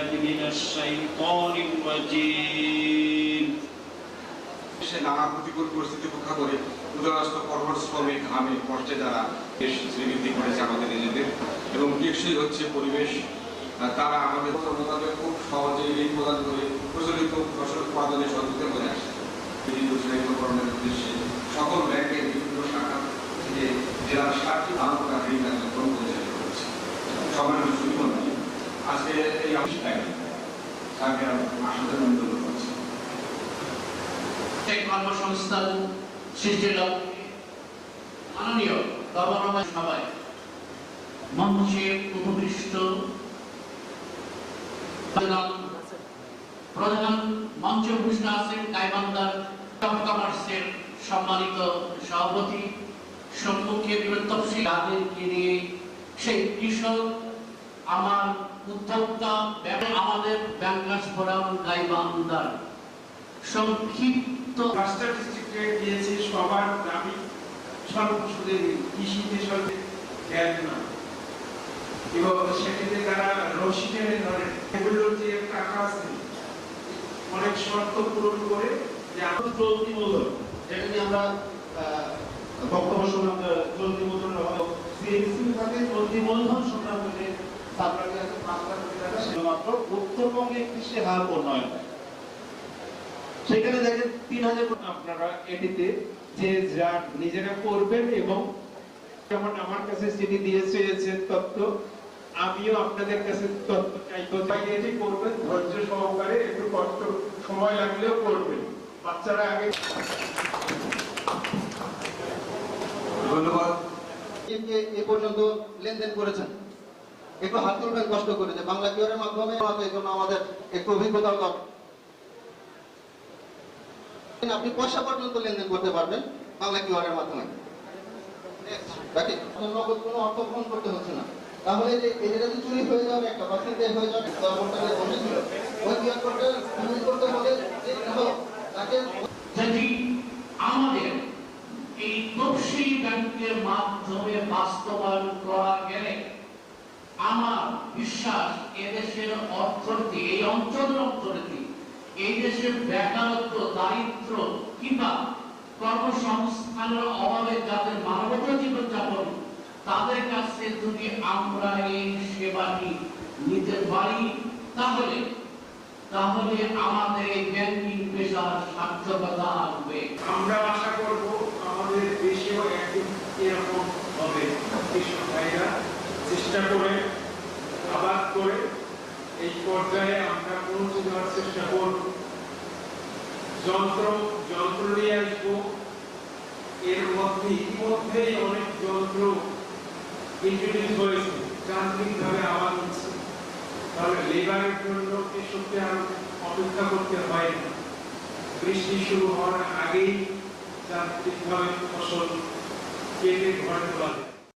بالله من الشيطان الرجيم সে নানা প্রতিকূল পরিস্থিতি উপেক্ষা করে উদারস্ত কঠোর শ্রমে ঘামে কষ্টে যারা দেশ শ্রীবৃদ্ধি করেছে আমাদের নিজেদের এবং টেকসই হচ্ছে পরিবেশ, তারা আমাদের মোতাবেক খুব সহজে ঋণ প্রদান করে প্রচলিত ফসল উৎপাদনে সহযোগিতা করে আসছে। উৎসাহিতকরণের উদ্দেশ্যে সকল ব্যাংকের বিভিন্ন শাখা থেকে জেলার 60টি তালুকা ঋণ গ্রহণ করেছে। সম্মানিত সুধীমণ্ডলী, আজকে এই অনুষ্ঠানে তাকে আসলে অনুরোধ করছি। কর্মসংস্থান সৃষ্টির লক্ষ্যে মাননীয় গভর্নর সভায় মঞ্চে উপবিষ্ট প্রধান মঞ্চে উপবিষ্ট আছেন গাইবান্ধার কমার্সের সম্মানিত সভাপতি, সম্মুখে তফসিল তাদেরকে নিয়ে সেই কৃষক আমার উদ্যোক্তা আমাদের ব্যাংকার্স ফোরাম গাইবান্ধার সংক্ষিপ্ত পাঁচটা ডিস্ট্রিক্টে গিয়েছি, সবার দাবি স্বল্প সুদে কৃষিতে স্বল্প দেন না এবং সেক্ষেত্রে তারা রসি টেনে ধরে এগুলোর যে টাকা আছে অনেক শর্ত পূরণ করে যে চলতি মূলধন, যেখানে আমরা বক্তব্য শুনলাম চলতি মূলধন সিএমসি খাতে চলতি মূলধন সংক্রান্ত সরকারের কাছে 5 লাখ টাকা শুধুমাত্র উত্তরবঙ্গে কৃষি হার উন্নয়ন। সেখানে দেখেন 3000 আপনারা এটিতে যে যা নিজেরা করবেন এবং যেমন আমার কাছে যেটি দিয়েছেন তথ্য, আমিও আপনাদের কাছে তথ্য চাইবো, তাই এটি করবেন ধৈর্য সহকারে, একটু কষ্ট সময় লাগলেও করবেন। বাচ্চারা আগে ধন্যবাদ। এই পর্যন্ত লেনদেন করেছেন, একটু হাত তুলবেন কষ্ট করে যে বাংলা কিওরের মাধ্যমে আমাদের একটু অভিজ্ঞতা দরকার। আপনি পয়সা পর্যন্ত লেনদেন করতে পারবেন বাংলা কিওরের মাধ্যমে, নগদ কোনো অর্থ গ্রহণ করতে হচ্ছে না। তাহলে যে এটা যদি চুরি হয়ে যাবে, একটা বাসিন্দা হয়ে যাবে, ওই কিওর করতে করতে বলে তাকে যদি আমাদের এই তফসিল ব্যাংকের মাধ্যমে বাস্তবায়ন করা গেলে আমার বিশ্বাস এদেশের অর্থনীতি, এই অঞ্চলের অর্থনীতি, এই দেশের বেকারত্ব, দারিদ্র কিংবা কর্মসংস্থানের অভাবে যাদের মানবত জীবনযাপন, তাদের কাছে যদি আমরা এই সেবাটি নিতে পারি তাহলে আমাদের এই ব্যাংকিং পেশার সার্থকতা আসবে। আমরা আশা করব আমাদের দেশেও একদিন এরকম হবে, কৃষক ভাইরা চেষ্টা করে আবাদ করে এই পর্যায়ে আমরা পৌঁছে দেওয়ার চেষ্টা করব। যন্ত্র নিয়ে আসবো, এর মধ্যে ইতিমধ্যেই অনেক যন্ত্র ইন্ট্রোডিউস হয়েছে, যান্ত্রিকভাবে আবাদ হচ্ছে। তাহলে লেবারের জন্য কৃষককে আর অপেক্ষা করতে হয় না, বৃষ্টি শুরু হওয়ার আগেই যান্ত্রিকভাবে ফসল কেটে ঘরে তোলা যায়।